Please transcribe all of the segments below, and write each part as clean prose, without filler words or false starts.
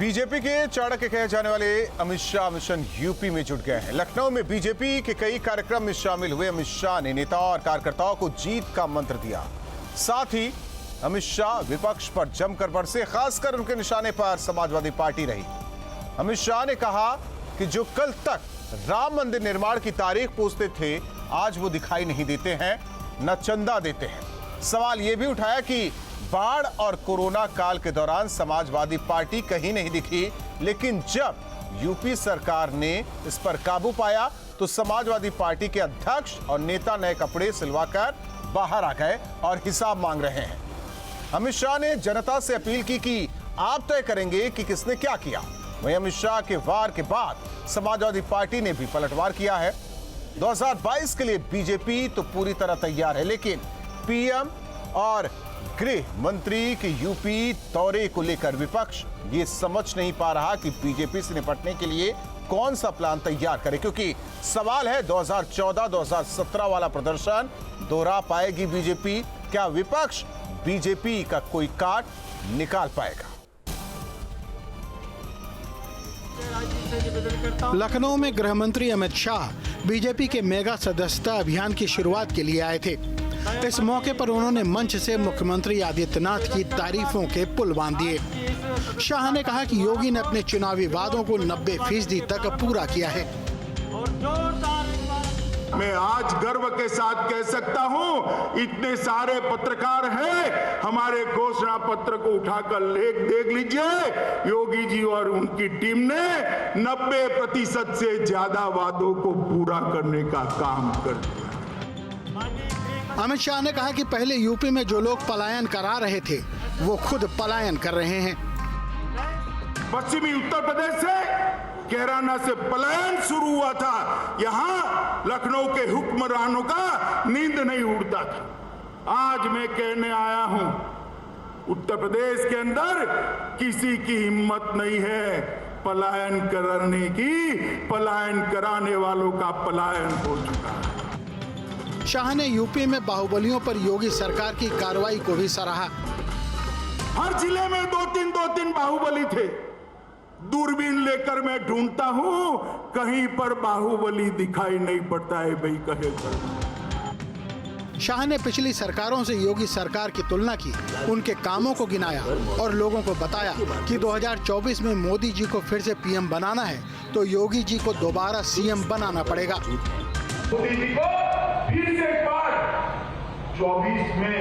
BJP के चाणक्य कहे जाने वाले अमित शाह मिशन यूपी में जुट गए हैं। लखनऊ में बीजेपी के कई कार्यक्रम में शामिल हुए अमित शाह ने नेताओं और कार्यकर्ताओं को जीत का मंत्र दिया। साथ ही अमित शाह विपक्ष पर जमकर बरसे, खासकर उनके निशाने पर समाजवादी पार्टी रही। अमित शाह ने कहा कि जो कल तक राम मंदिर निर्माण की तारीख पूछते थे, आज वो दिखाई नहीं देते हैं, न चंदा देते हैं। सवाल यह भी उठाया कि बाढ़ और कोरोना काल के दौरान समाजवादी पार्टी कहीं नहीं दिखी, लेकिन जब यूपी सरकार ने इस पर काबू पाया तो समाजवादी पार्टी के अध्यक्ष और नेता नए कपड़े सिलवाकर बाहर आ गए और हिसाब मांग रहे हैं। अमित शाह ने जनता से अपील की कि आप तय करेंगे कि किसने क्या किया। वहीं अमित शाह के वार के बाद समाजवादी पार्टी ने भी पलटवार किया है। 2022 के लिए बीजेपी तो पूरी तरह तैयार है, लेकिन पीएम और गृह मंत्री के यूपी दौरे को लेकर विपक्ष ये समझ नहीं पा रहा कि बीजेपी से निपटने के लिए कौन सा प्लान तैयार करे, क्योंकि सवाल है 2014-2017 वाला प्रदर्शन दोहरा पाएगी बीजेपी? क्या विपक्ष बीजेपी का कोई काट निकाल पाएगा? लखनऊ में गृह मंत्री अमित शाह बीजेपी के मेगा सदस्यता अभियान की शुरुआत के लिए आए थे। इस मौके पर उन्होंने मंच से मुख्यमंत्री आदित्यनाथ की तारीफों के पुल बांध दिए। शाह ने कहा कि योगी ने अपने चुनावी वादों को 90% तक पूरा किया है। मैं आज गर्व के साथ कह सकता हूं, इतने सारे पत्रकार हैं, हमारे घोषणा पत्र को उठाकर देख लीजिए। योगी जी और उनकी टीम ने 90% से ज्यादा वादों को पूरा करने का काम कर दिया। अमित शाह ने कहा कि पहले यूपी में जो लोग पलायन करा रहे थे, वो खुद पलायन कर रहे हैं। पश्चिमी उत्तर प्रदेश से कैराना से पलायन शुरू हुआ था। यहाँ लखनऊ के हुक्मरानों का नींद नहीं उड़ता था। आज मैं कहने आया हूं, उत्तर प्रदेश के अंदर किसी की हिम्मत नहीं है पलायन करने की। पलायन कराने वालों का पलायन हो चुका है। शाह ने यूपी में बाहुबलियों पर योगी सरकार की कार्रवाई को भी सराहा। हर जिले में दो तीन बाहुबली थे। दूरबीन लेकर मैं ढूंढता हूं, कहीं पर बाहुबली दिखाई नहीं पड़ता है। भाई कहे शाह ने पिछली सरकारों से योगी सरकार की तुलना की, उनके कामों को गिनाया और लोगों को बताया कि 2024 में मोदी जी को फिर से पीएम बनाना है तो योगी जी को दोबारा सीएम बनाना पड़ेगा। मोदी जी को फिर से एक बार 24 में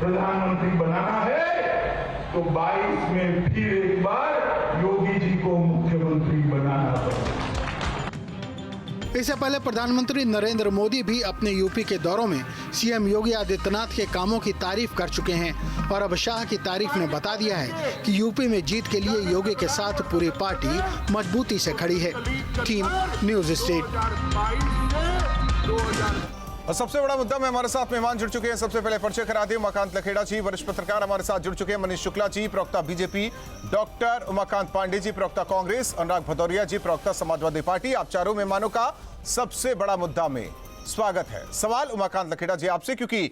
प्रधानमंत्री बनाना है तो 22 में फिर एक बार योगी जी को मुख्यमंत्री बनाना पड़ेगा। इससे पहले प्रधानमंत्री नरेंद्र मोदी भी अपने यूपी के दौरों में सीएम योगी आदित्यनाथ के कामों की तारीफ कर चुके हैं और अब शाह की तारीफ ने बता दिया है कि यूपी में जीत के लिए योगी के साथ पूरी पार्टी मजबूती से खड़ी है। Team news state. और सबसे बड़ा मुद्दा में हमारे साथ मेहमान जुड़ चुके हैं। सबसे पहले परिचय करा दें, उमाकांत लखेड़ा जी वरिष्ठ पत्रकार हमारे साथ जुड़ चुके हैं। मनीष शुक्ला जी प्रवक्ता बीजेपी, डॉक्टर उमाकांत पांडे जी प्रवक्ता कांग्रेस, अनुराग भदौरिया जी प्रवक्ता समाजवादी पार्टी। आप चारों मेहमानों का सबसे बड़ा मुद्दा में स्वागत है। सवाल उमाकांत लखेड़ा जी आपसे, क्योंकि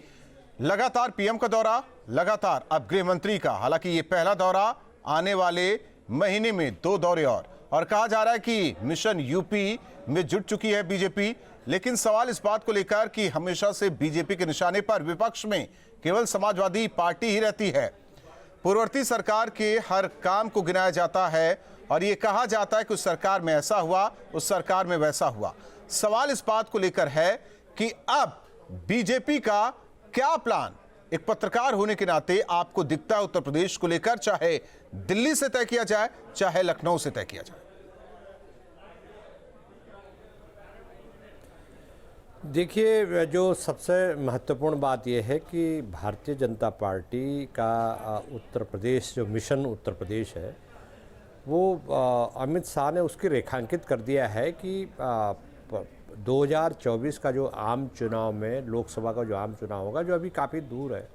लगातार पीएम का दौरा, लगातार अब गृह मंत्री का, हालांकि ये पहला दौरा, आने वाले महीने में 2 दौरे और कहा जा रहा है कि मिशन यूपी में जुट चुकी है बीजेपी। लेकिन सवाल इस बात को लेकर कि हमेशा से बीजेपी के निशाने पर विपक्ष में केवल समाजवादी पार्टी ही रहती है। पूर्ववर्ती सरकार के हर काम को गिनाया जाता है और ये कहा जाता है कि उस सरकार में ऐसा हुआ, उस सरकार में वैसा हुआ। सवाल इस बात को लेकर है कि अब बीजेपी का क्या प्लान एक पत्रकार होने के नाते आपको दिखता है उत्तर प्रदेश को लेकर, चाहे दिल्ली से तय किया जाए चाहे लखनऊ से तय किया जाए? देखिए, जो सबसे महत्वपूर्ण बात यह है कि भारतीय जनता पार्टी का उत्तर प्रदेश, जो मिशन उत्तर प्रदेश है, वो अमित शाह ने उसकी रेखांकित कर दिया है कि 2024 का जो आम चुनाव में, लोकसभा का जो आम चुनाव होगा, जो अभी काफ़ी दूर है,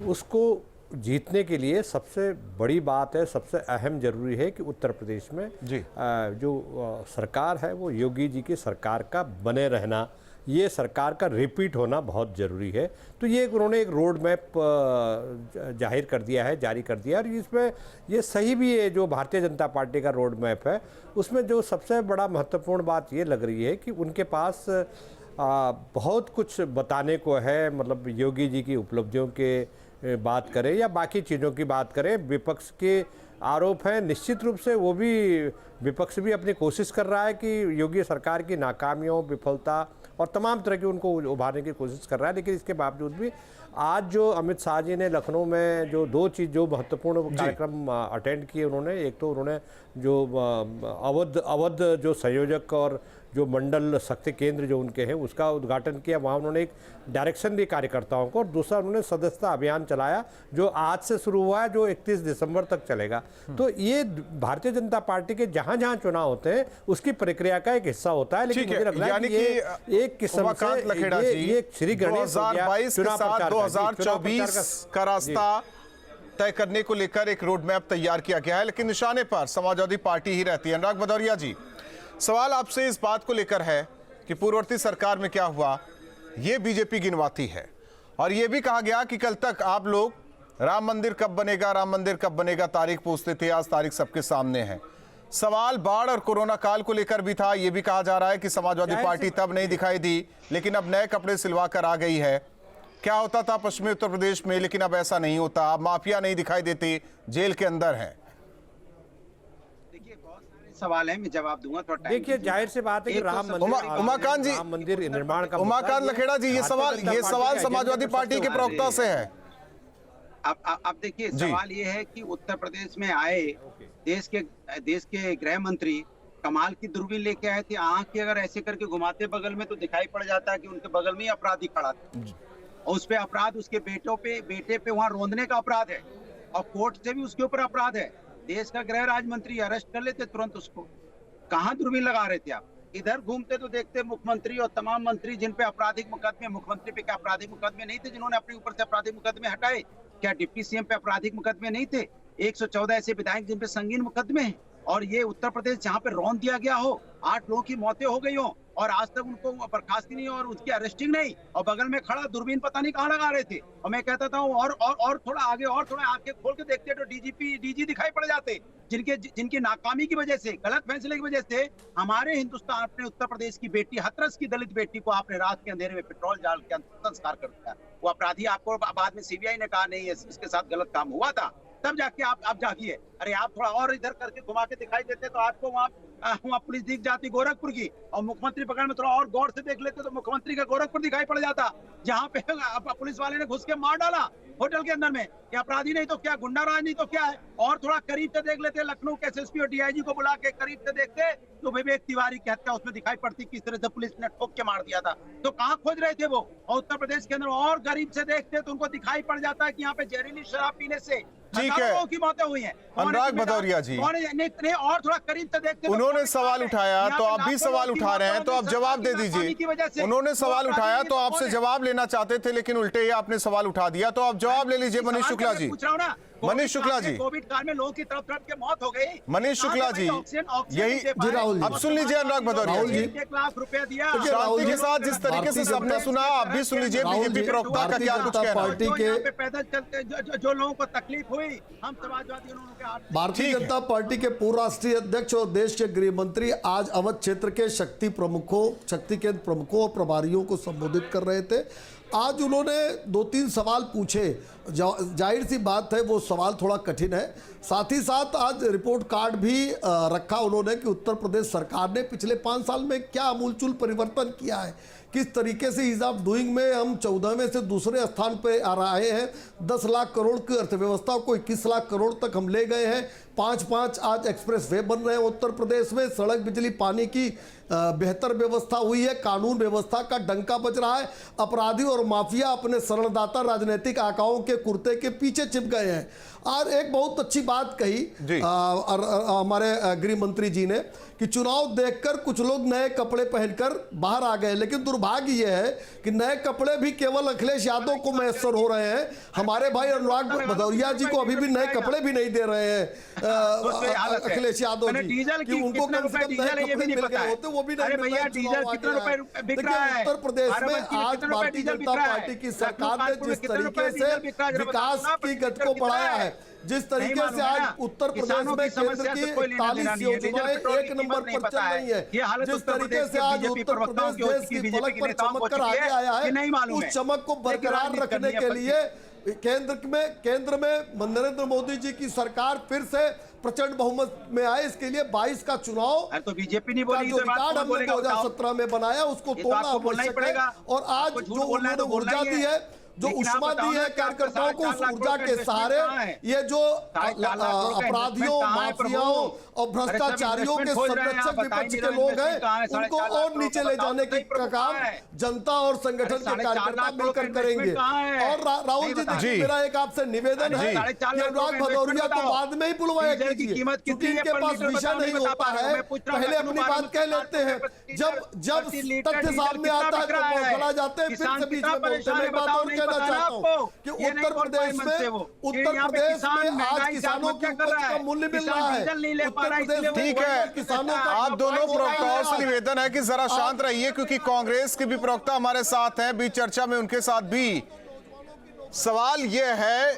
उसको जीतने के लिए सबसे बड़ी बात है, सबसे अहम जरूरी है कि उत्तर प्रदेश में जो सरकार है वो योगी जी की सरकार का बने रहना ये सरकार का रिपीट होना बहुत ज़रूरी है। तो ये उन्होंने एक रोड मैप जाहिर कर दिया है, जारी कर दिया है, और इसमें ये सही भी है। जो भारतीय जनता पार्टी का रोड मैप है उसमें जो सबसे बड़ा महत्वपूर्ण बात ये लग रही है कि उनके पास बहुत कुछ बताने को है। मतलब योगी जी की उपलब्धियों के बात करें या बाकी चीज़ों की बात करें, विपक्ष के आरोप हैं, निश्चित रूप से वो भी, विपक्ष भी अपनी कोशिश कर रहा है कि योगी सरकार की नाकामियों, विफलता और तमाम तरह की उनको उभारने की कोशिश कर रहा है। लेकिन इसके बावजूद भी आज जो अमित शाह जी ने लखनऊ में जो जो महत्वपूर्ण कार्यक्रम अटेंड किए उन्होंने, एक तो उन्होंने जो अवध जो संयोजक और जो मंडल शक्ति केंद्र जो उनके हैं उसका उद्घाटन किया, वहाँ उन्होंने एक डायरेक्शन दी कार्यकर्ताओं को, और दूसरा उन्होंने सदस्यता अभियान चलाया जो आज से शुरू हुआ है, जो 31 दिसंबर तक चलेगा। तो ये भारतीय जनता पार्टी के जहाँ जहाँ चुनाव होते हैं उसकी प्रक्रिया का एक हिस्सा होता है। लेकिन मुझे लग रहा है कि ये एक किस्म से ये श्री गणेश 2022 के साथ 2024 का रास्ता तय करने को लेकर एक रोड मैप तैयार किया गया है, लेकिन निशाने पर समाजवादी पार्टी ही रहती है। अनुराग भदौरिया जी, सवाल आपसे इस बात को लेकर है कि पूर्ववर्ती सरकार में क्या हुआ ये बीजेपी गिनवाती है, और ये भी कहा गया कि कल तक आप लोग राम मंदिर कब बनेगा तारीख पूछते थे, आज तारीख सबके सामने है। सवाल बाढ़ और कोरोना काल को लेकर भी था, ये भी कहा जा रहा है कि समाजवादी पार्टी तब नहीं दिखाई दी लेकिन अब नए कपड़े सिलवा कर आ गई है। क्या होता था पश्चिमी उत्तर प्रदेश में, लेकिन अब ऐसा नहीं होता, अब माफिया नहीं दिखाई देते, जेल के अंदर है। सवाल है, मैं जवाब दूंगा। थोड़ा देखिए, जाहिर सी बात है कि राम मंदिर निर्माण का, उमाकांत लखेड़ा जी, ये सवाल समाजवादी पार्टी के प्रवक्ता से है। अब देखिए, सवाल ये है कि उत्तर प्रदेश में आए देश के गृह मंत्री कमाल की दूरबीन लेके आए थे। आंख की अगर ऐसे करके घुमाते बगल में तो दिखाई पड़ जाता है कि उनके बगल में ही अपराधी खड़ा था, और उस पे अपराध उसके बेटे पे वहां रोंदने का अपराध है, और कोर्ट से भी उसके ऊपर अपराध है। देश का गृह राज्य मंत्री अरेस्ट कर लेते तुरंत उसको। कहां दूरबीन लगा रहे थे आप? इधर घूमते तो देखते मुख्यमंत्री और तमाम मंत्री जिन पे आपराधिक मुकदमे, मुख्यमंत्री पे क्या आपराधिक मुकदमे नहीं थे जिन्होंने अपने ऊपर से आपराधिक मुकदमे हटाए? क्या डिप्टी सीएम पे आपराधिक मुकदमे नहीं थे? 114 ऐसे विधायक जिन पे संगीन मुकदमे हैं। और ये उत्तर प्रदेश जहाँ पे रौंद दिया गया हो, 8 लोगों की मौतें हो गई हो और आज तक उनको बर्खास्ती नहीं और उसकी अरेस्टिंग नहीं, और बगल में खड़ा दूरबीन पता नहीं कहाँ लगा रहे थे। और मैं कहता था और थोड़ा आगे और थोड़ा आंखें खोल के देखते तो डीजी दिखाई पड़ जाते, जिनकी नाकामी की वजह से, गलत फैसले की वजह से हमारे हिंदुस्तान, अपने उत्तर प्रदेश की बेटी, हाथरस की दलित बेटी को आपने रात के अंधेरे में पेट्रोल डाल के संस्कार कर दिया। वो अपराधी आपको बाद में सीबीआई ने कहा नहीं, इसके साथ गलत काम हुआ था, तब जाके आप जागिए। अरे आप थोड़ा और इधर करके घुमा के दिखाई देते तो आपको वहाँ पुलिस दिख जाती गोरखपुर की, और मुख्यमंत्री बगल में थोड़ा और गौर से देख लेते तो मुख्यमंत्री का गोरखपुर दिखाई पड़ जाता, जहाँ पे पुलिस वाले ने घुस के मार डाला होटल के अंदर में। क्या अपराधी नहीं तो क्या, गुंडा राज नहीं तो क्या है? और थोड़ा करीब से देख लेते, लखनऊ के एसएसपी और डीआईजी को बुला के करीब से देखते तो विवेक तिवारी की हत्या उसमें दिखाई पड़ती, किस तरह से पुलिस ने ठोक के मार दिया था। तो कहाँ खोज रहे थे वो? और उत्तर प्रदेश के अंदर और करीब से देखते तो उनको दिखाई पड़ जाता है कि यहाँ पे जहरीली शराब पीने से लोगों की मौतें हुई हैं। अनुराग भदौरिया जी, और थोड़ा करीब से देखते, उन्होंने सवाल उठाया तो आप भी सवाल उठा रहे हैं, तो आप जवाब दे दीजिए। उन्होंने सवाल उठाया तो आपसे जवाब लेना चाहते थे, लेकिन उल्टे ही आपने सवाल उठा दिया, तो आप जवाब ले लीजिए। मनीष शुक्ला जी, मनीष शुक्ला जी, कोविड काल में लोगों की तरफ के मौत हो गई। मनीष शुक्ला जी, यही अब सुन लीजिए अनुराग भदौरिया जी, 1 लाख रुपया दिया शांति के साथ जिस तरीके से सबने सुना, आप भी सुन लीजिए बीजेपी प्रवक्ता का क्या कुछ कहना है। पार्टी के पैदल चलते जो लोगों को तकलीफ हुई, हम समाजवादी भारतीय जनता पार्टी के पूर्व राष्ट्रीय अध्यक्ष और देश के गृह मंत्री आज अवध क्षेत्र के शक्ति केंद्र प्रमुखों और प्रभारियों को संबोधित कर रहे थे। आज उन्होंने 2-3 सवाल पूछे, जाहिर सी बात है वो सवाल थोड़ा कठिन है। साथ ही साथ आज रिपोर्ट कार्ड भी रखा उन्होंने कि उत्तर प्रदेश सरकार ने पिछले 5 साल में क्या आमूलचूल परिवर्तन किया है, किस तरीके से ईज ऑफ डूइंग में हम 14वें से दूसरे स्थान पे आ रहे हैं। 10 लाख करोड़ की अर्थव्यवस्था को 21 लाख करोड़ तक हम ले गए हैं। 5 आज एक्सप्रेस वे बन रहे हैं उत्तर प्रदेश में। सड़क, बिजली, पानी की बेहतर व्यवस्था हुई है। कानून व्यवस्था का डंका बज रहा है। अपराधी और माफिया अपने शरणदाता राजनीतिक आकाओं के कुर्ते के पीछे छिप गए हैं। और एक बहुत अच्छी बात कही हमारे गृह मंत्री जी ने कि चुनाव देखकर कुछ लोग नए कपड़े पहनकर बाहर आ गए, लेकिन दुर्भाग्य ये है कि नए कपड़े भी केवल अखिलेश यादव को मैसर हो रहे हैं। हमारे भाई अनुराग भदौरिया जी को अभी भी नए कपड़े भी नहीं दे रहे हैं अखिलेश यादव जी, कि उनको कम से कम नए कपड़े मिल गए होते, वो भी नहीं मिल रहे। देखिए उत्तर प्रदेश में आज भारतीय जनता पार्टी की सरकार ने जिस तरीके से विकास की गति को बढ़ाया है, जिस तरीके से आज उत्तर प्रदेश में केंद्र की 41 योजनाएं एक नंबर पर चल रही है, जिस तरीके से आज उत्तर प्रदेश देश की फलक पर चमक कर आगे आया है, उस चमक को बरकरार रखने के लिए केंद्र में नरेंद्र मोदी जी की सरकार फिर से प्रचंड बहुमत में आए। इसके लिए 22 का चुनाव तो बीजेपी नहीं बोली, जो रिकॉर्ड हमने 2017 में बनाया उसको तोड़ना आवश्यक है। और आज जो उन्होंने ऊर्जा दी है, जो उष्मा दी है कार्यकर्ताओं को, उस ऊर्जा के सहारे ये जो अपराधियों, माफियाओं और भ्रष्टाचारियों के संरक्षक विपक्ष के लोग हैं, उनको और नीचे ले जाने का काम जनता और संगठन के कार्यकर्ता मिलकर करेंगे। और राहुल जी देखिए, मेरा एक आपसे निवेदन है कि अनुराग भदौरिया को बाद में ही बुलवाया कीजिए, क्योंकि इनके पास विषय नहीं होता है, पहले अपनी बात कह लेते हैं, जब तथ्य सामने आता है तो बौखला जाते हैं, फिर से बीच में बोलते हैं। मैं बात और कहना चाहता हूं कि उत्तर प्रदेश में आज किसानों की उपज का मूल्य मिल रहा है। उत्तर प्रदेश ठीक है, किसानों का आप दोनों प्रवक्ताओं से निवेदन है कि जरा शांत रहिए, क्योंकि कांग्रेस के भी प्रवक्ता हमारे साथ हैं, बीच चर्चा में उनके साथ भी। सवाल यह है,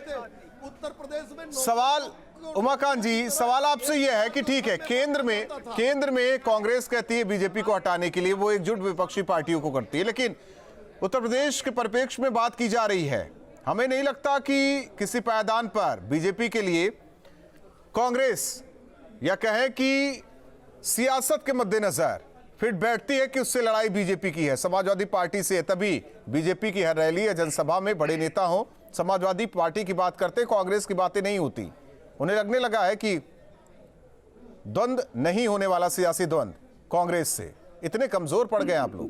उत्तर प्रदेश में सवाल उमाकांत जी, सवाल आपसे यह है कि ठीक है, केंद्र में कांग्रेस कहती है बीजेपी को हटाने के लिए, वो एकजुट विपक्षी पार्टियों को करती है, लेकिन उत्तर प्रदेश के परिप्रेक्ष्य में बात की जा रही है। हमें नहीं लगता कि किसी पायदान पर बीजेपी के लिए कांग्रेस, या कहें कि सियासत के मद्देनजर फिर बैठती है कि उससे लड़ाई बीजेपी की है, समाजवादी पार्टी से, तभी बीजेपी की हर रैली या जनसभा में बड़े नेता हो समाजवादी पार्टी की बात करते, कांग्रेस की बातें नहीं होती। उन्हें लगने लगा है कि द्वंद्व नहीं होने वाला, सियासी द्वंद्व कांग्रेस से। इतने कमजोर पड़ गए आप लोग।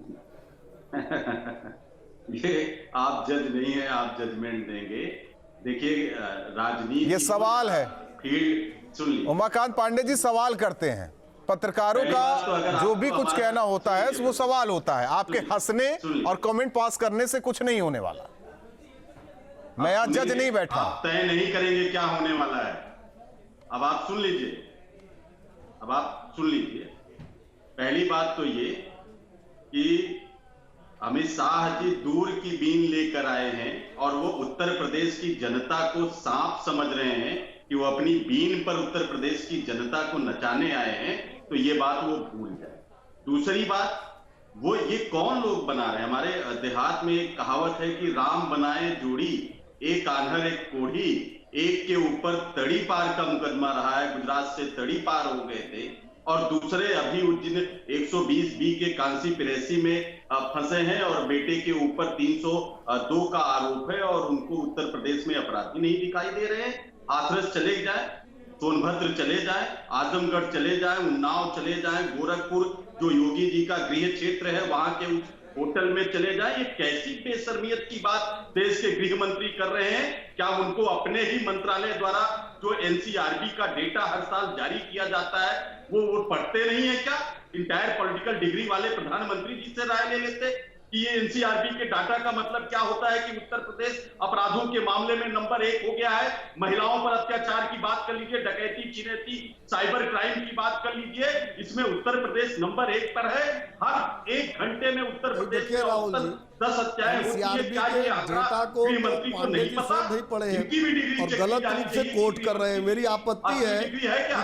ये आप जज नहीं है, आप जजमेंट देंगे। देखिए राजनीति, ये सवाल है, फील्ड सुन लीजिए। उमाकांत पांडे जी सवाल करते हैं, पत्रकारों का जो भी कुछ कहना होता है वो सवाल होता है, आपके हंसने और कमेंट पास करने से कुछ नहीं होने वाला। मैं आज जज नहीं बैठा, आप तय नहीं करेंगे क्या होने वाला है। अब आप सुन लीजिए, पहली बात तो ये कि अमित शाह जी दूर की बीन लेकर आए हैं और वो उत्तर प्रदेश की जनता को सांप समझ रहे हैं कि वो अपनी बीन पर उत्तर प्रदेश की जनता को नचाने आए हैं, तो ये बात वो भूल जाए। दूसरी बात, वो ये कौन लोग बना रहे हैं। हमारे देहात में एक कहावत है कि राम बनाए जोड़ी, एक आन्हर एक कोढ़ी, एक के ऊपर तड़ी पार का मुकदमा रहा है, गुजरात से तड़ी पार हो गए थे, और दूसरे अभी जिन 120B के कांसी पिरेसी में फंसे हैं और बेटे के ऊपर 302 का आरोप है और उनको उत्तर प्रदेश में अपराधी नहीं दिखाई दे रहे हैं। हाथरस चले जाए, सोनभद्र चले जाए, आजमगढ़ चले जाए, उन्नाव चले जाए, गोरखपुर जो योगी जी का गृह क्षेत्र है वहां के उस होटल में चले जाए। ये कैसी बेशर्मियत की बात देश के गृह मंत्री कर रहे हैं। क्या उनको अपने ही मंत्रालय द्वारा जो एनसीआरबी का डेटा हर साल जारी किया जाता है वो पढ़ते नहीं है क्या? इंटायर पॉलिटिकल डिग्री वाले प्रधानमंत्री जी से राय ले लेते कि ये एनसीआरबी के डाटा का मतलब क्या होता है कि उत्तर प्रदेश अपराधों के मामले में नंबर 1 हो गया है। महिलाओं पर अत्याचार की बात कर लीजिए, डकैती, चिरैती, साइबर क्राइम की बात कर लीजिए, इसमें उत्तर प्रदेश नंबर 1 पर है। हर 1 घंटे में उत्तर प्रदेश में 10 हत्याएं होती है। क्या ये डेटा को पांडे जी सब नहीं पढ़े हैं और गलत रूप से कोट कर रहे हैं। मेरी आपत्ति है कि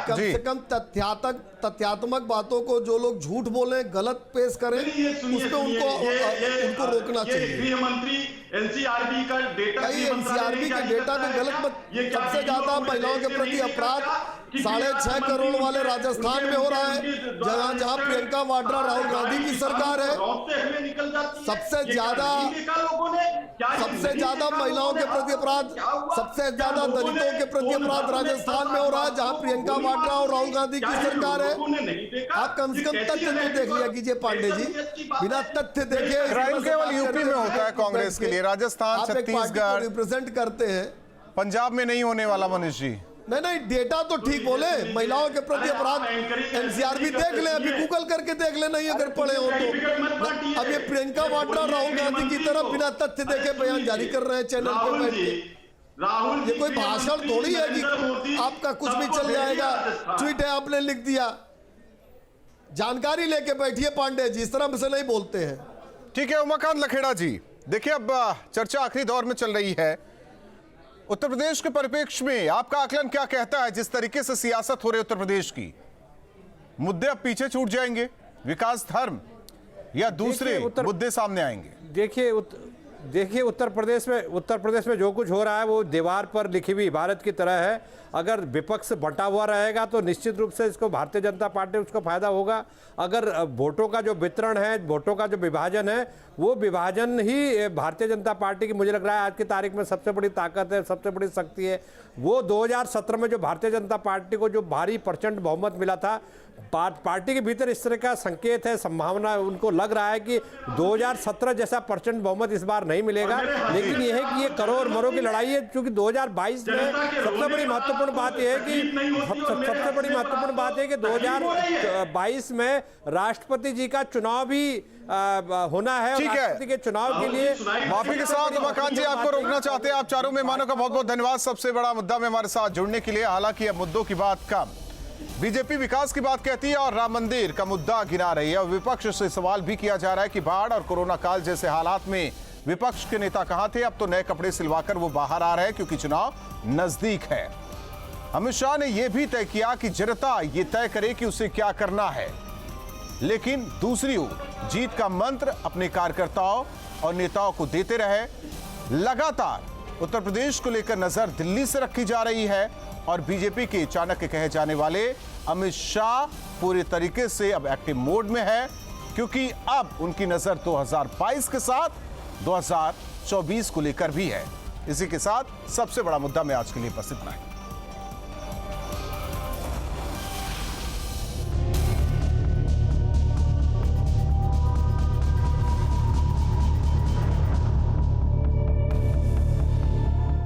कम से कम तथ्यात्मक बातों को जो लोग झूठ बोले, गलत पेश करें, उसमें उनको रोकना चाहिए। गृह मंत्री एनसीआरबी का डेटा, एनसीआरबी के डेटा को गलत मत। सबसे ज्यादा महिलाओं के प्रति अपराध 6.5 करोड़ वाले राजस्थान में हो रहा है, जहां प्रियंका वाड्रा राहुल गांधी की सरकार है। सबसे ज्यादा महिलाओं के प्रति अपराध, सबसे ज्यादा दलितों के प्रति अपराध राजस्थान में हो रहा है, जहां प्रियंका वाड्रा और राहुल गांधी की सरकार है। आप कम से कम तथ्य तो देख लिया कीजिए पांडे जी, बिना तथ्य देखे क्राइम केवल यूपी में होता है कांग्रेस के लिए, राजस्थान, छत्तीसगढ़ रिप्रेजेंट करते हैं, पंजाब में नहीं होने वाला। मनीष जी नहीं डेटा तो ठीक बोले, महिलाओं के प्रति अपराध एनसीआर भी देख ले, अभी गूगल करके देख ले, नहीं अगर पढ़े हो तो। अब ये प्रियंका वाड्रा राहुल गांधी की तरफ बिना तथ्य देखे बयान जारी कर रहे हैं चैनल पे बैठ के। ये कोई भाषण थोड़ी है कि आपका कुछ भी चल जाएगा, ट्वीट है आपने लिख दिया। जानकारी लेके बैठिए पांडे जी, इस तरह से नहीं बोलते हैं। ठीक है उमाकांत लखेड़ा जी, देखिए अब चर्चा आखिरी दौर में चल रही है। उत्तर प्रदेश के परिप्रेक्ष्य में आपका आकलन क्या कहता है? जिस तरीके से सियासत हो रही है उत्तर प्रदेश की, मुद्दे अब पीछे छूट जाएंगे, विकास धर्म या दूसरे मुद्दे सामने आएंगे? देखिए उत्तर प्रदेश में जो कुछ हो रहा है वो दीवार पर लिखी हुई इबारत की तरह है। अगर विपक्ष बंटा हुआ रहेगा तो निश्चित रूप से इसको भारतीय जनता पार्टी उसको फायदा होगा। अगर वोटों का जो वितरण है, वोटों का जो विभाजन है, वो विभाजन ही भारतीय जनता पार्टी की मुझे लग रहा है आज की तारीख में सबसे बड़ी ताकत है, सबसे बड़ी शक्ति है। वो 2017 में जो भारतीय जनता पार्टी को जो भारी प्रचंड बहुमत मिला था, पार्टी के भीतर इस तरह का संकेत है, संभावना उनको लग रहा है कि 2017 जैसा प्रचंड बहुमत इस बार नहीं मिलेगा। लेकिन यह है कि ये करो और मरो की लड़ाई है, क्योंकि 2022 में सबसे बड़ी महत्वपूर्ण बात यह है कि 2022 में राष्ट्रपति जी का चुनाव भी होना है। ठीक है, राष्ट्रपति के चुनाव के लिए माफी के साथ उमाकांत जी आपको रोकना चाहते हैं। आप चारों मेहमानों का बहुत बहुत धन्यवाद सबसे बड़ा मुद्दा में हमारे साथ जुड़ने के लिए। हालांकि अब मुद्दों की बात कम, बीजेपी विकास की बात कहती है और राम मंदिर का मुद्दा गिना रही है। और विपक्ष से सवाल भी किया जा रहा है कि बाढ़ और कोरोना काल जैसे हालात में विपक्ष के नेता कहां थे? अब तो नए कपड़े सिलवाकर वो बाहर आ रहे हैं क्योंकि चुनाव नजदीक है। अमित शाह ने यह भी तय किया कि जनता ये तय करे कि उसे क्या करना है। लेकिन दूसरी ओर जीत का मंत्र अपने कार्यकर्ताओं और नेताओं को देते रहे। लगातार उत्तर प्रदेश को लेकर नजर दिल्ली से रखी जा रही है और बीजेपी के चाणक्य कहे जाने वाले अमित शाह पूरे तरीके से अब एक्टिव मोड में है, क्योंकि अब उनकी नजर 2022 के साथ 2024 को लेकर भी है। इसी के साथ सबसे बड़ा मुद्दा में आज के लिए बस इतना है।